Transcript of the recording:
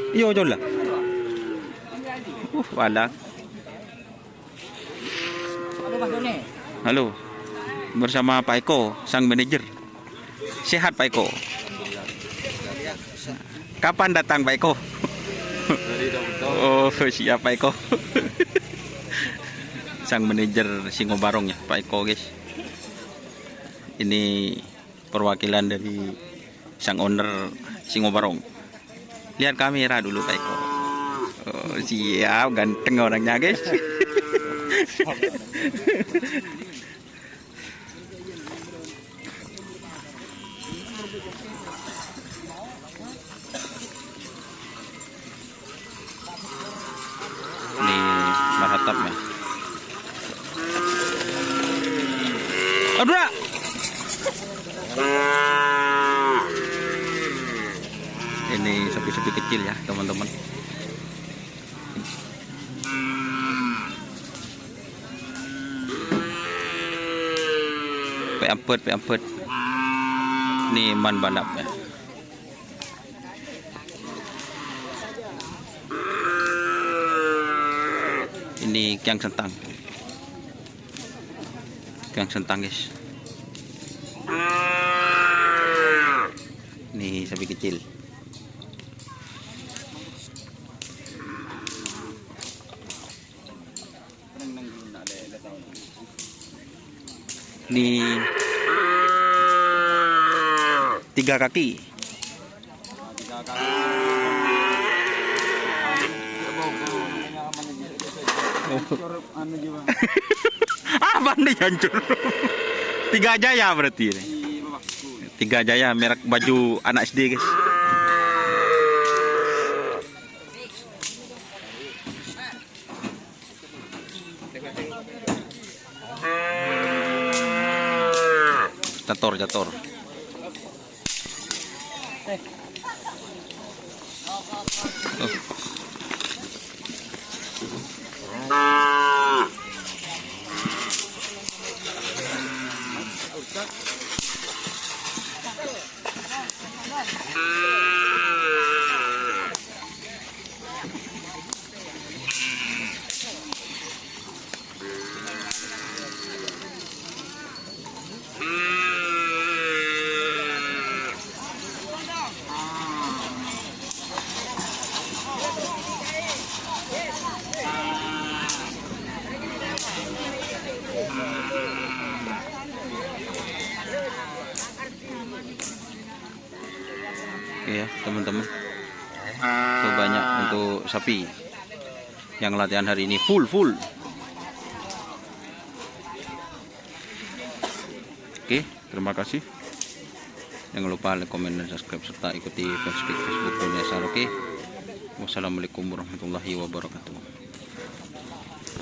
Iyo jol lah. Walang. Halo. Bersama Pak Eko, sang manajer. Sehat Pak Eko. Kapan datang Pak Eko? Oh, siap Pak Eko. Sang manajer Singobarong ya Pak Eko, guys. Ini perwakilan dari sang owner Singobarong. Lihat kamera dulu Pak Eko. Oh, siap, ganteng orangnya, guys. Ini maratapnya. Aduh. Ini sapi-sapi kecil ya, teman-teman. P4. Ini man balap ya. Ini kiang sentang. Kiang sentang, guys. Ini sapi kecil. Ini 3 kaki. Apa nih hancur? 3 Jaya berarti ini. 3 Jaya merek baju anak SD, guys. Jator. Oke ya teman-teman, itu banyak untuk sapi yang latihan hari ini full. Oke, terima kasih. Jangan lupa like, komen, dan subscribe serta ikuti Facebook Dunia Asal. Oke, wassalamualaikum warahmatullahi wabarakatuh.